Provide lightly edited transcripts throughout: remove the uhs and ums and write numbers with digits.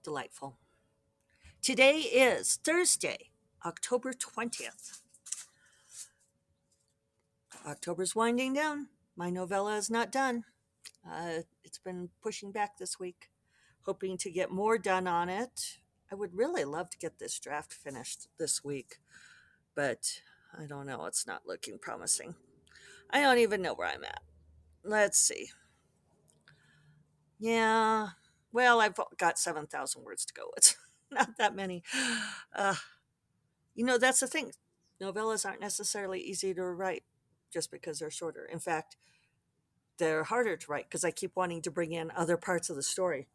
Delightful. Today is Thursday, October 20th. October's winding down. My novella is not done. It's been pushing back this week, hoping to get more done on it. I would really love to get this draft finished this week, but I don't know. It's not looking promising. I don't even know where I'm at. Let's see. Yeah. Well, I've got 7,000 words to go. It's not that many. Uh, that's the thing. Novellas aren't necessarily easy to write just because they're shorter. In fact, they're harder to write because I keep wanting to bring in other parts of the story.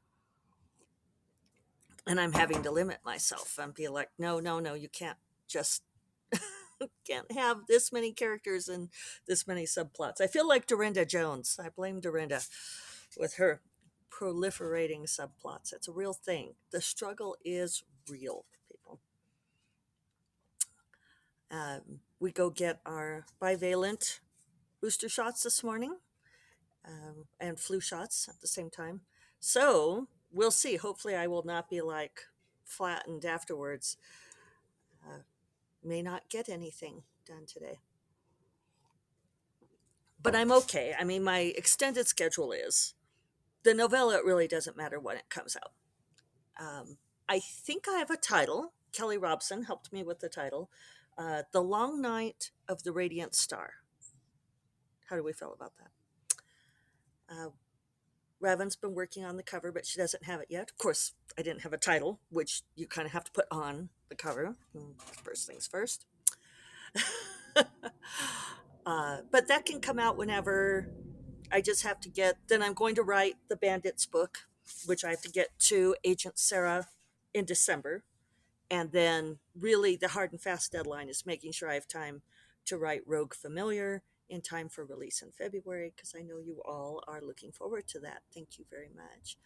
And I'm having to limit myself and be like, no, no, no, you can't just can't have this many characters and this many subplots. I feel like Dorinda Jones. I blame Dorinda with her proliferating subplots. It's a real thing. The struggle is real, people. We go get our bivalent booster shots this morning, and flu shots at the same time. So we'll see. Hopefully, I will not be like flattened afterwards. Uh, may not get anything done today, but I'm okay. I mean, my extended schedule is the novella. It really doesn't matter when it comes out. Um, I think I have a title. Kelly Robson helped me with the title, "The Long Night of the Radiant Star." How do we feel about that? Uh, Raven's been working on the cover, but she doesn't have it yet. Of course, I didn't have a title, which you kind of have to put on the cover. First things first. But that can come out whenever. I just have to get. Then I'm going to write the Bandits book, which I have to get to Agent Sarah in December. And then, really, the hard and fast deadline is making sure I have time to write Rogue Familiar in time for release in February, because I know you all are looking forward to that. Thank you very much.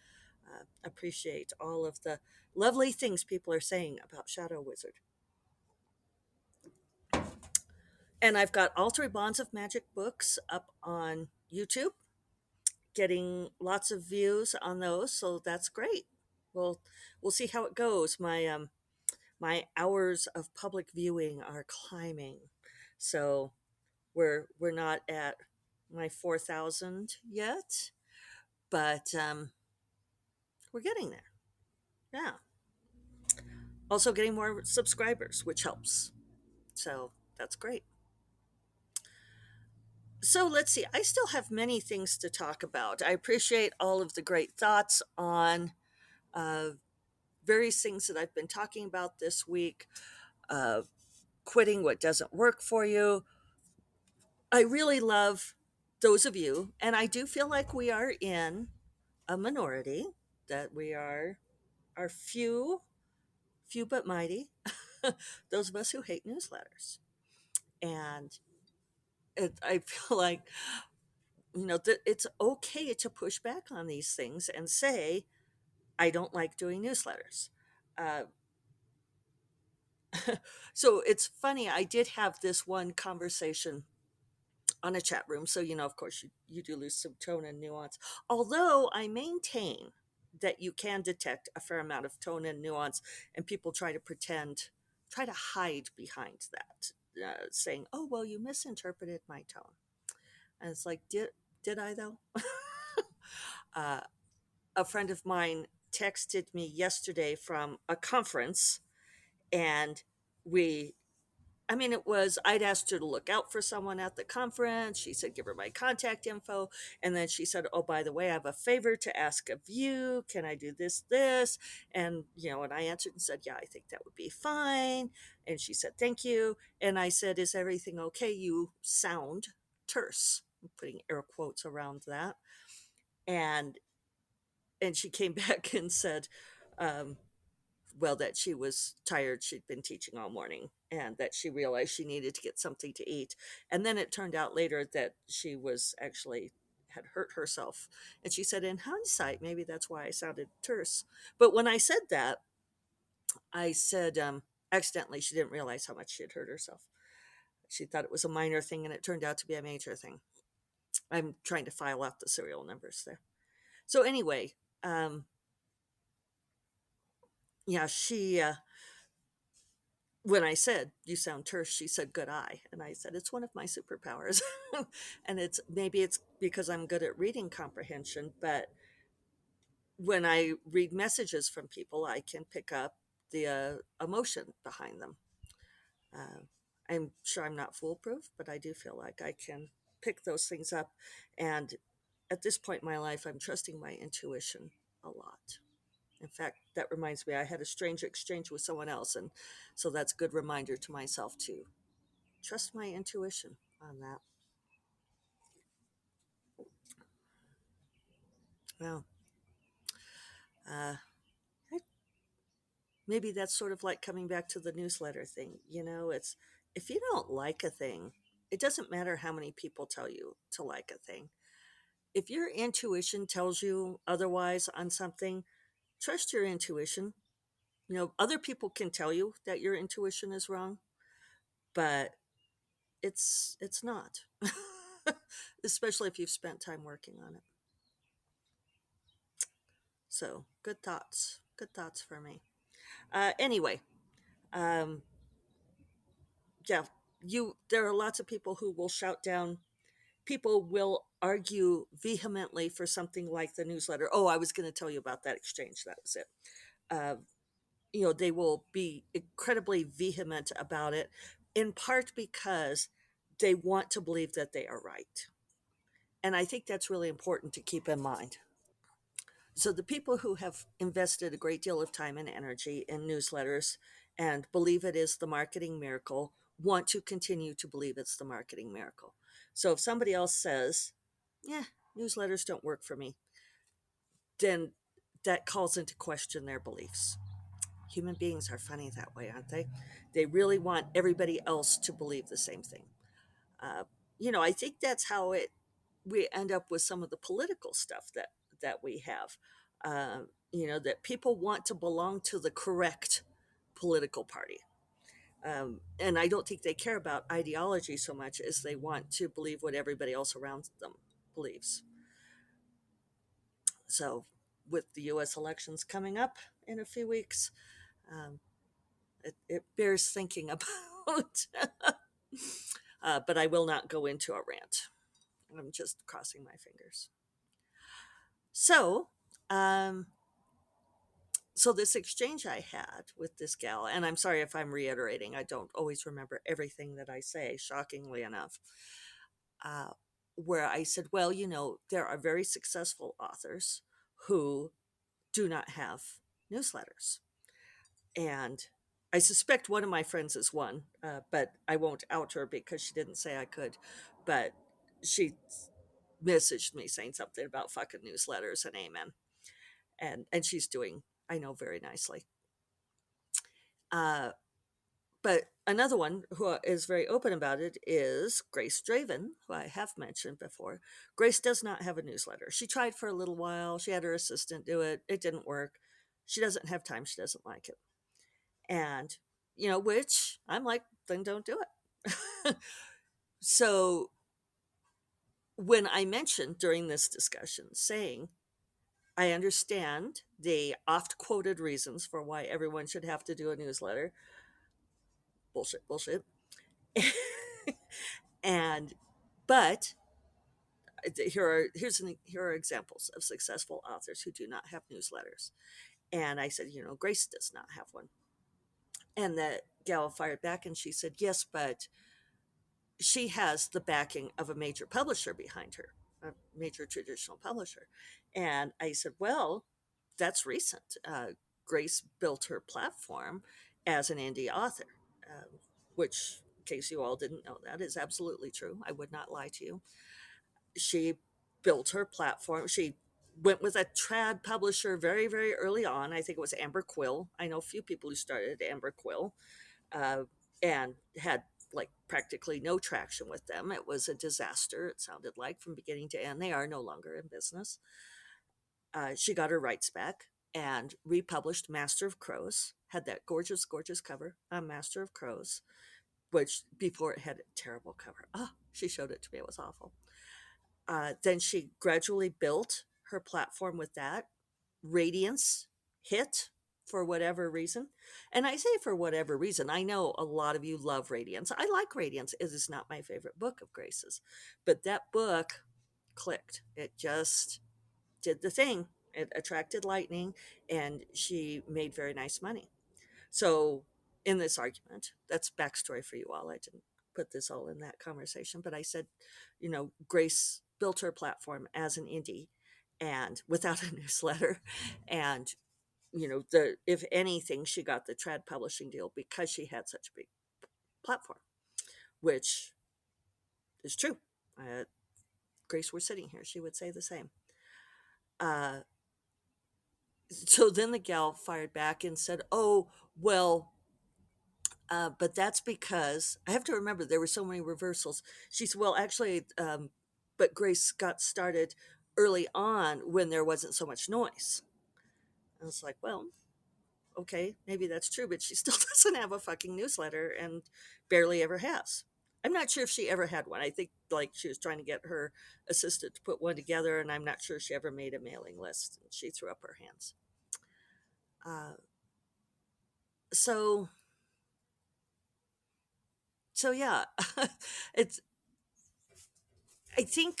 Appreciate all of the lovely things people are saying about Shadow Wizard. And I've got all three Bonds of Magic books up on YouTube, getting lots of views on those, so that's great. We'll see how it goes. My hours of public viewing are climbing. So we're not at my 4,000 yet, but we're getting there. Yeah. Also getting more subscribers, which helps. So that's great. So let's see. I still have many things to talk about. I appreciate all of the great thoughts on uh, various things that I've been talking about this week. Uh, Quitting what doesn't work for you. I really love those of you, and I do feel like we are in a minority, that we are few but mighty, those of us who hate newsletters. And I feel like, that it's okay to push back on these things and say, I don't like doing newsletters. Uh, so it's funny, I did have this one conversation on a chat room. So, of course, you do lose some tone and nuance. Although I maintain that you can detect a fair amount of tone and nuance, and people try to hide behind that, saying, "Oh, well, you misinterpreted my tone." And it's like, did I though? uh, a friend of mine texted me yesterday from a conference, and we it was, I'd asked her to look out for someone at the conference. She said, give her my contact info. And then she said, oh, by the way, I have a favor to ask of you. Can I do this? And, and I answered and said, yeah, I think that would be fine. And she said, thank you. And I said, is everything okay? You sound terse. I'm putting air quotes around that. And, and she came back and said, um, well, that she was tired. She'd been teaching all morning, and that she realized she needed to get something to eat. And then it turned out later that she was actually had hurt herself. And she said, in hindsight, maybe that's why I sounded terse. But when I said that, I said, accidentally, she didn't realize how much she had hurt herself. She thought it was a minor thing, and it turned out to be a major thing. I'm trying to file out the serial numbers there. So, anyway, Yeah, she when I said, "You sound terse," she said, "Good eye." And I said, "It's one of my superpowers." And it's maybe it's because I'm good at reading comprehension, but when I read messages from people, I can pick up the emotion behind them. Uh, I'm sure I'm not foolproof, but I do feel like I can pick those things up. And at this point in my life, I'm trusting my intuition a lot. In fact, that reminds me, I had a strange exchange with someone else. And so that's a good reminder to myself to trust my intuition on that. Well, uh, maybe that's sort of like coming back to the newsletter thing. It's if you don't like a thing, it doesn't matter how many people tell you to like a thing. If your intuition tells you otherwise on something, trust your intuition. Other people can tell you that your intuition is wrong, but it's not. Especially if you've spent time working on it. So, good thoughts. Good thoughts for me. Anyway, um, yeah, there are lots of people who will shout down. People will argue vehemently for something like the newsletter. Oh, I was going to tell you about that exchange. That was it. Uh, they will be incredibly vehement about it, in part because they want to believe that they are right. And I think that's really important to keep in mind. So, the people who have invested a great deal of time and energy in newsletters and believe it is the marketing miracle want to continue to believe it's the marketing miracle. So, if somebody else says, yeah, newsletters don't work for me, then that calls into question their beliefs. Human beings are funny that way, aren't they? They really want everybody else to believe the same thing. Uh, I think that's how we end up with some of the political stuff that we have. That people want to belong to the correct political party. And I don't think they care about ideology so much as they want to believe what everybody else around them believes. So, with the US elections coming up in a few weeks, um, it bears thinking about. But I will not go into a rant. I'm just crossing my fingers. So, um, so this exchange I had with this gal, and I'm sorry if I'm reiterating, I don't always remember everything that I say, shockingly enough, uh, where I said, well, there are very successful authors who do not have newsletters. And I suspect one of my friends is one, but I won't out her because she didn't say I could. But she messaged me saying something about fucking newsletters and amen. And she's doing, I know, very nicely. Uh, but another one who is very open about it is Grace Draven, who I have mentioned before. Grace does not have a newsletter. She tried for a little while. She had her assistant do it. It didn't work. She doesn't have time. She doesn't like it. And, which I'm like, then don't do it. So when I mentioned during this discussion saying, I understand the oft quoted reasons for why everyone should have to do a newsletter. Bullshit, bullshit. and but here are examples of successful authors who do not have newsletters. And I said, Grace does not have one. And the gal fired back and she said, yes, but she has the backing of a major publisher behind her, a major traditional publisher. And I said, well, that's recent. Grace built her platform as an indie author, which, in case you all didn't know, that is absolutely true. I would not lie to you. She built her platform. She went with a trad publisher very, very early on. I think it was Amber Quill. I know a few people who started Amber Quill uh, and had like practically no traction with them. It was a disaster, it sounded like, from beginning to end. They are no longer in business. She got her rights back and republished Master of Crows, had that gorgeous, gorgeous cover on Master of Crows, which before it had a terrible cover. Oh, she showed it to me. It was awful. Then she gradually built her platform with that. Radiance hit for whatever reason. And I say for whatever reason, I know a lot of you love Radiance. I like Radiance. It is not my favorite book of Grace's, but that book clicked. It just did the thing. It attracted lightning, and she made very nice money. So, in this argument, that's backstory for you all. I didn't put this all in that conversation, but I said, Grace built her platform as an indie and without a newsletter. And, the if anything, she got the trad publishing deal because she had such a big platform, which is true. Uh, Grace were sitting here, she would say the same. Uh, so then the gal fired back and said, "Oh, well, but that's because I have to remember there were so many reversals." She said, "Well, actually, but Grace got started early on when there wasn't so much noise." I was like, "Well, okay, maybe that's true, but she still doesn't have a fucking newsletter and barely ever has." I'm not sure if she ever had one. I think like she was trying to get her assistant to put one together, and I'm not sure she ever made a mailing list. And she threw up her hands. Uh, so so yeah, it's. I think.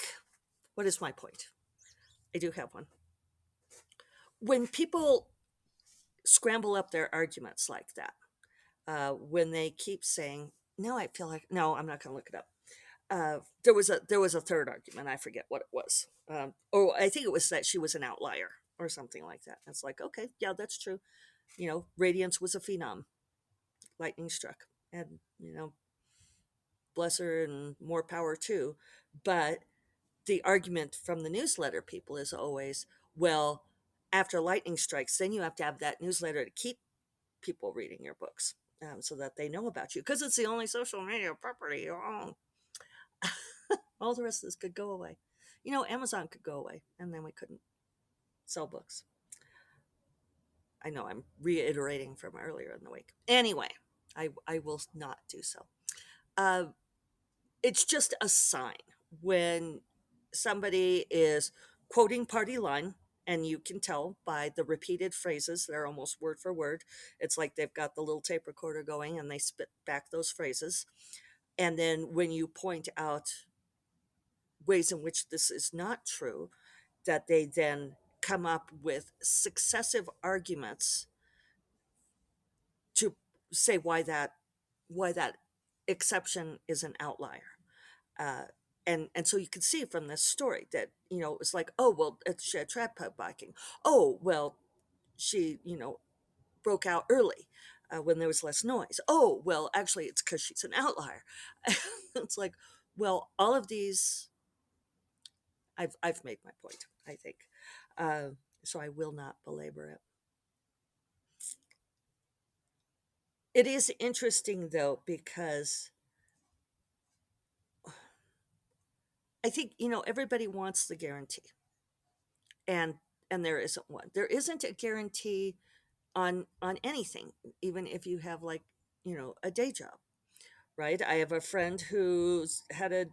What is my point? I do have one. When people scramble up their arguments like that, when they keep saying, "No, I feel like no, I'm not going to look it up." There was a third argument. I forget what it was. Or I think it was that she was an outlier or something like that. It's like, okay, yeah, that's true. Radiance was a phenom. Lightning struck, and bless her and more power too. But the argument from the newsletter people is always, well, after lightning strikes, then you have to have that newsletter to keep people reading your books, so that they know about you because it's the only social media property you own. All the rest of this could go away. Amazon could go away, and then we couldn't sell books. I know I'm reiterating from earlier in the week. Anyway, I will not do so. Uh, it's just a sign when somebody is quoting party line, and you can tell by the repeated phrases, they're almost word for word. It's like they've got the little tape recorder going and they spit back those phrases. And then when you point out ways in which this is not true, that they then come up with successive arguments to say why that exception is an outlier. Uh, and so you can see from this story that it's like, oh well, she had trad pub biking. Oh well, she broke out early when there was less noise. Oh well, actually it's because she's an outlier. It's like, well, all of these, I've made my point, I think. Uh, so I will not belabor it. It is interesting though, because I think everybody wants the guarantee, and there isn't one. There isn't a guarantee on anything, even if you have like a day job, right? I have a friend who's had a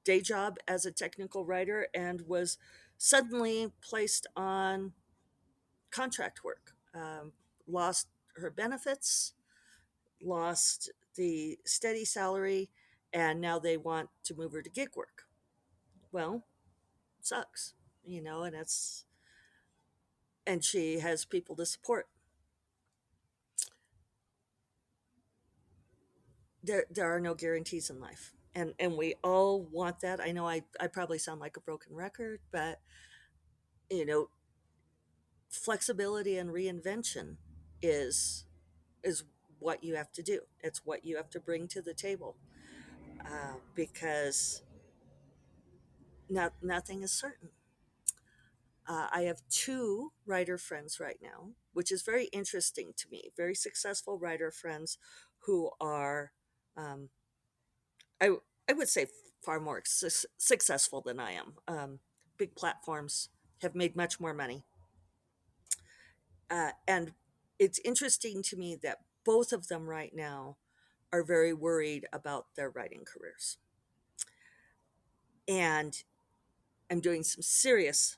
day job as a technical writer and was suddenly placed on contract work, lost her benefits, lost the steady salary, and now they want to move her to gig work. Well, sucks, and she has people to support. There are no guarantees in life, and we all want that. I know I probably sound like a broken record, but you know flexibility and reinvention is is what you have to do. It's what you have to bring to the table, because nothing is certain. I have two writer friends right now, which is very interesting to me. Very successful writer friends who are, um, I I would say, far more successful than I am. Big platforms, have made much more money, and it's interesting to me that both of them right now are very worried about their writing careers. And I'm doing some serious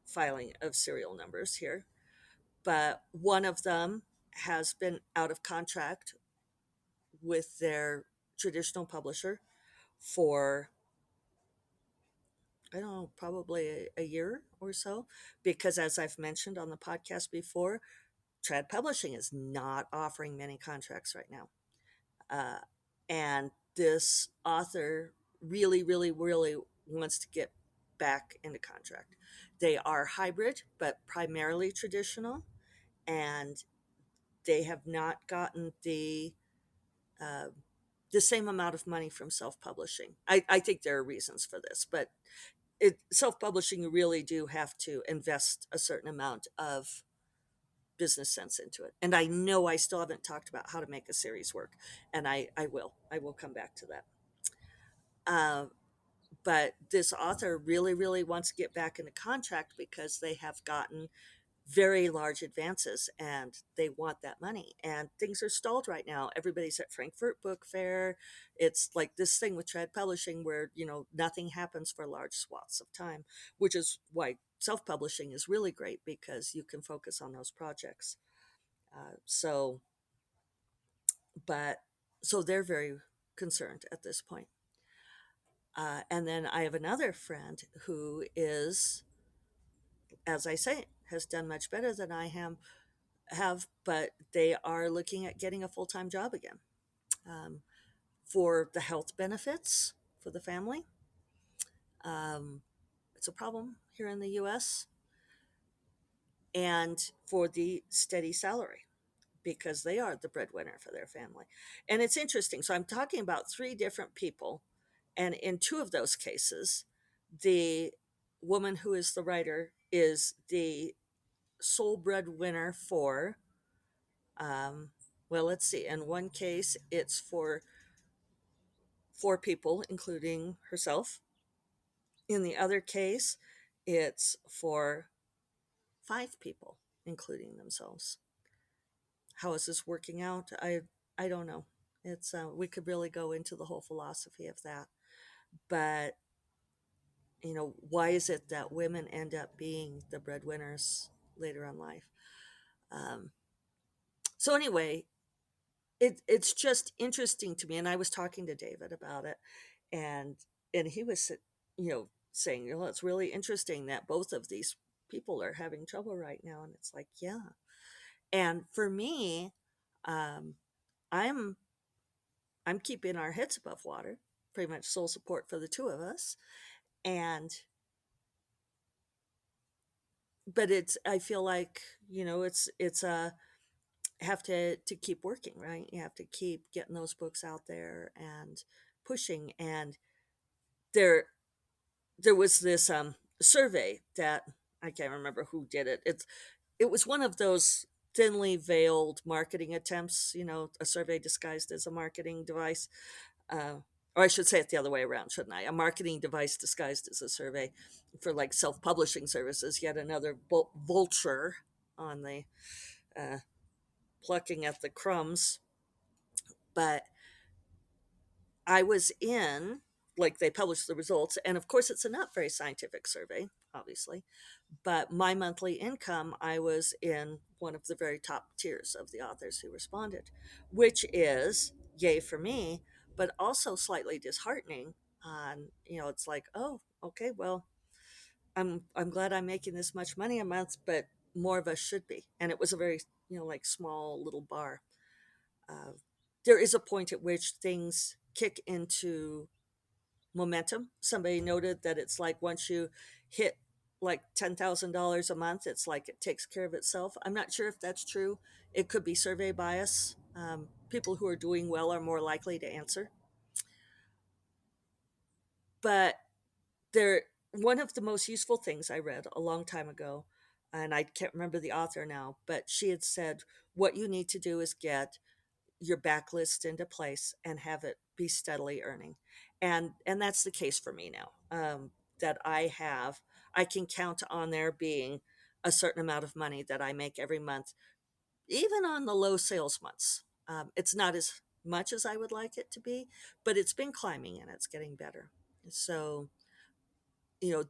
filing of serial numbers here. but one of them has been out of contract with their traditional publisher for, I don't know, probably a year or so, because as I've mentioned on the podcast before, trad publishing is not offering many contracts right now. uh, and this author really, really, really wants to get back into contract. They are hybrid, but primarily traditional, and they have not gotten uh, the same amount of money from self-publishing. I think there are reasons for this, but self-publishing, you really do have to invest a certain amount of business sense into it. And I know I still haven't talked about how to make a series work, and I will come back to that. Uh, but this author really, really wants to get back into contract because they have gotten very large advances and they want that money. And things are stalled right now. Everybody's at Frankfurt Book Fair. It's like this thing with trad publishing where, nothing happens for large swaths of time, which is why self publishing is really great because you can focus on those projects. So, but so they're very concerned at this point. And then I have another friend who is, as I say, has done much better than have, but they are looking at getting a full time job again, um, for the health benefits for the family. Um, it's a problem here in the U.S. and for the steady salary because they are the breadwinner for their family. And it's interesting. So I'm talking about three different people, and in two of those cases, the woman who is the writer is the sole breadwinner for, um, well, let's see. In one case, it's for four people, including herself. In the other case, it's for five people, including themselves. How is this working out? I don't know. It's we could really go into the whole philosophy of that, but why is it that women end up being the breadwinners later in life? Um, so anyway, it's just interesting to me, and I was talking to David about it, and he was saying, it's really interesting that both of these people are having trouble right now, and it's like, yeah. And for me, um, I'm I'm keeping our heads above water, pretty much sole support for the two of us, and but it's I feel like it's a have to keep working, right? You have to keep getting those books out there and pushing. And there there was this survey that I can't remember who did it. It was one of those thinly veiled marketing attempts, a survey disguised as a marketing device. Uh, or I should say it the other way around, shouldn't I? A marketing device disguised as a survey for like self-publishing services. Yet another vulture on the uh, plucking at the crumbs. But I was in, like, they published the results, and of course, it's a not very scientific survey, obviously. But my monthly income, I was in one of the very top tiers of the authors who responded, which is yay for me, but also slightly disheartening. It's like, oh, okay, well, I'm glad I'm making this much money a month, but more of us should be. And it was a very, like small little bar. Uh, there is a point at which things kick into momentum. Somebody noted that it's like once you hit like $10,000 a month, it's like it takes care of itself. I'm not sure if that's true. It could be survey bias. People who are doing well are more likely to answer. But there, one of the most useful things I read a long time ago, and I can't remember the author now, but she had said, what you need to do is get your backlist into place and have it be steadily earning. And that's the case for me now. That I can count on there being a certain amount of money that I make every month, even on the low sales months. It's not as much as I would like it to be, but it's been climbing and it's getting better. So,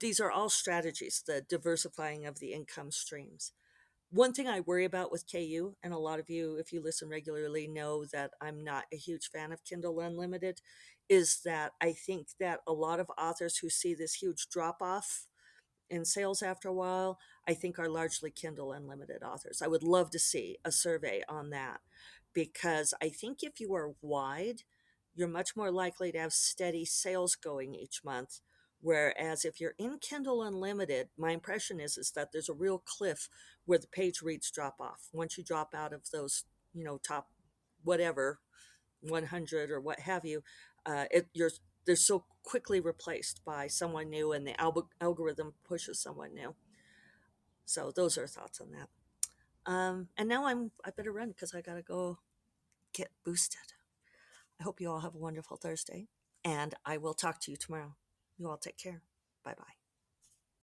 these are all strategies, the diversifying of the income streams. One thing I worry about with KU, and a lot of you, if you listen regularly, know that I'm not a huge fan of Kindle Unlimited, is that I think that a lot of authors who see this huge drop off in sales after a while, I think are largely Kindle Unlimited authors. I would love to see a survey on that because I think if you are wide, you're much more likely to have steady sales going each month. Whereas if you're in Kindle Unlimited, my impression is that there's a real cliff where the page reads drop off. Once you drop out of those, top whatever 100 or what have you, they're so quickly replaced by someone new, and the algorithm pushes someone new. So those are thoughts on that. And now I better run because I gotta go get boosted. I hope you all have a wonderful Thursday, and I will talk to you tomorrow. You all take care. Bye bye.